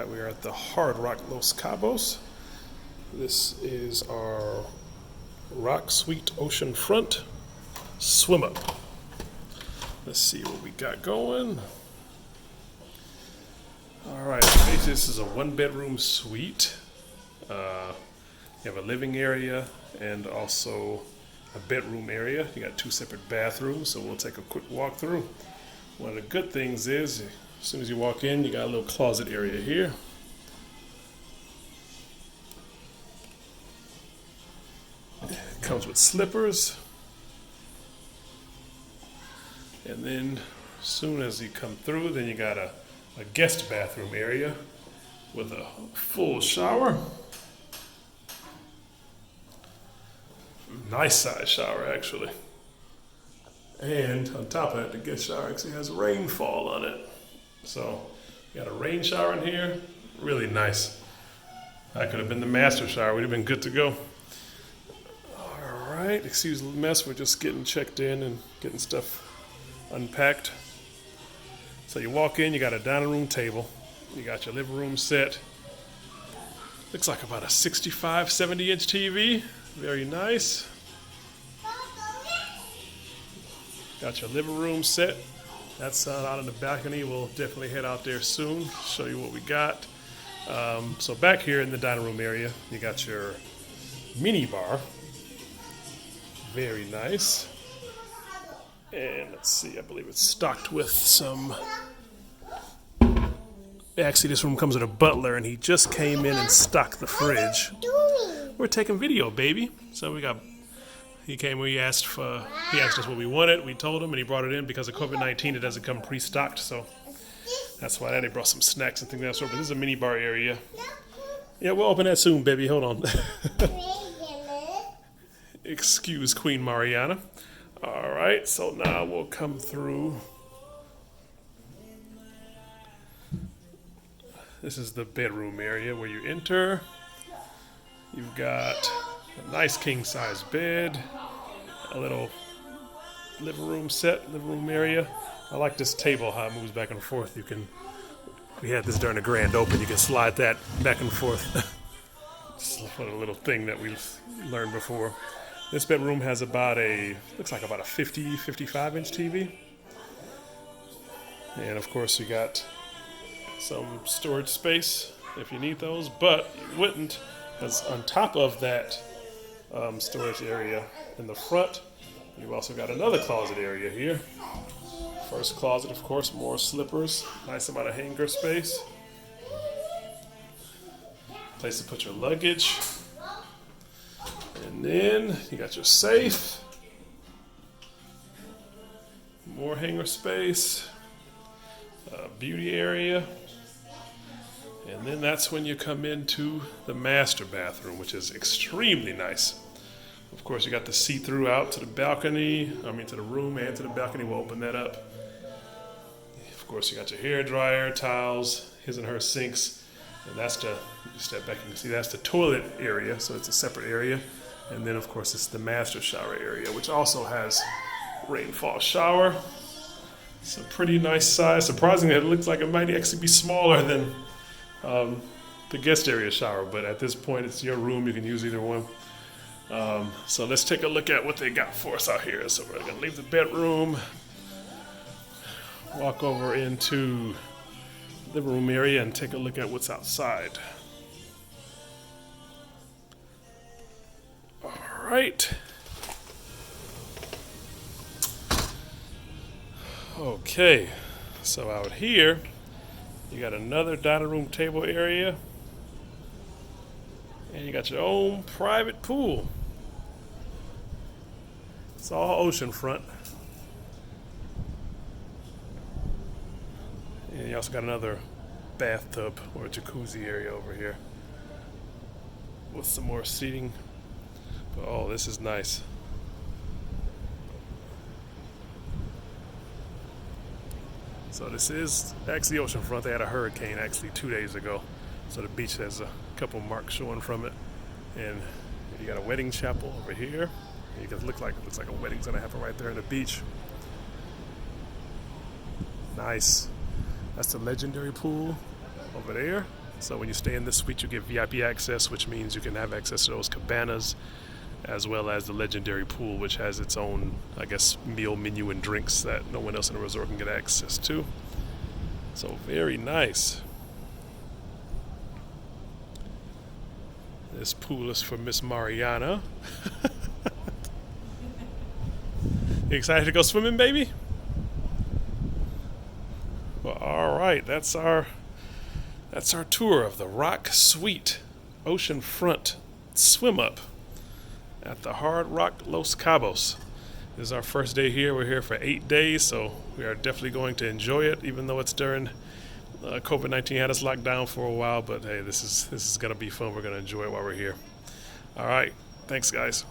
Alright, we are at the Hard Rock Los Cabos. This is our Rock Suite Oceanfront swim up. Let's see what we got going. Alright, basically this is a one-bedroom suite. You have a living area and also a bedroom area. You got two separate bathrooms, so we'll take a quick walk through. One of the good things is, as soon as you walk in, you got a little closet area here. It comes with slippers. And then, as soon as you come through, then you got a guest bathroom area with a full shower. Nice size shower, actually. And on top of that, the guest shower actually has rainfall on it. So, you got a rain shower in here. Really nice. That could have been the master shower. We'd have been good to go. Alright, excuse the mess. We're just getting checked in and getting stuff unpacked. So you walk in, you got a dining room table. You got your living room set. Looks like about a 65, 70-inch TV. Very nice. Got your living room set. That's out on the balcony. We'll definitely head out there soon, show you what we got. So back here in the dining room area, you got your mini bar. Very nice. And let's see, I believe it's stocked with some... Actually, this room comes with a butler, and he just came in and stocked the fridge. We're taking video, baby. So we got... He came, he asked us what we wanted. We told him, and he brought it in. Because of COVID-19, it doesn't come pre-stocked, so that's why they brought some snacks and things of that sort. But this is a mini bar area. Yeah, we'll open that soon, baby. Hold on. Excuse Queen Mariana. All right, so now we'll come through. This is the bedroom area where you enter. You've got a nice king-size bed, a little living room set, living room area. I like this table, how it moves back and forth. We had this during the grand open. You can slide that back and forth. Just a little thing that we've learned before. This bedroom has looks like about a 50, 55-inch TV. And of course you got some storage space if you need those, but you wouldn't, because on top of that storage area in the front, you've also got another closet area here. First closet, of course, more slippers, nice amount of hanger space, place to put your luggage, and then you got your safe, more hanger space, beauty area. And then that's when you come into the master bathroom, which is extremely nice. Of course, you got the see-through out to the balcony, to the room and to the balcony. We'll open that up. Of course, you got your hair dryer, towels, his and her sinks. And that's you step back, you can see that's the toilet area, so it's a separate area. And then, of course, it's the master shower area, which also has rainfall shower. It's a pretty nice size. Surprisingly, it looks like it might actually be smaller than the guest area shower, but at this point it's your room, you can use either one. So let's take a look at what they got for us out here. So we're going to leave the bedroom, walk over into the living room area and take a look at what's outside. Alright. Okay, so out here you got another dining room table area, and you got your own private pool. It's all oceanfront. And you also got another bathtub or jacuzzi area over here with some more seating. But, oh, this is nice. So this is actually oceanfront. They had a hurricane actually 2 days ago. So the beach has a couple marks showing from it. And you got a wedding chapel over here. It looks like a wedding's gonna happen right there on the beach. Nice. That's the legendary pool over there. So when you stay in this suite, you get VIP access, which means you can have access to those cabanas, as well as the legendary pool, which has its own, I guess, meal menu and drinks that no one else in the resort can get access to. So very nice. This pool is for Miss Mariana. You excited to go swimming, baby? Well, all right. That's our tour of the Rock Suite Oceanfront Swim Up at the Hard Rock Los Cabos. This is our first day here. We're here for 8 days, so we are definitely going to enjoy it, even though it's during COVID-19 had us locked down for a while. But hey, this is gonna be fun. We're gonna enjoy it while we're here. All right, thanks, guys.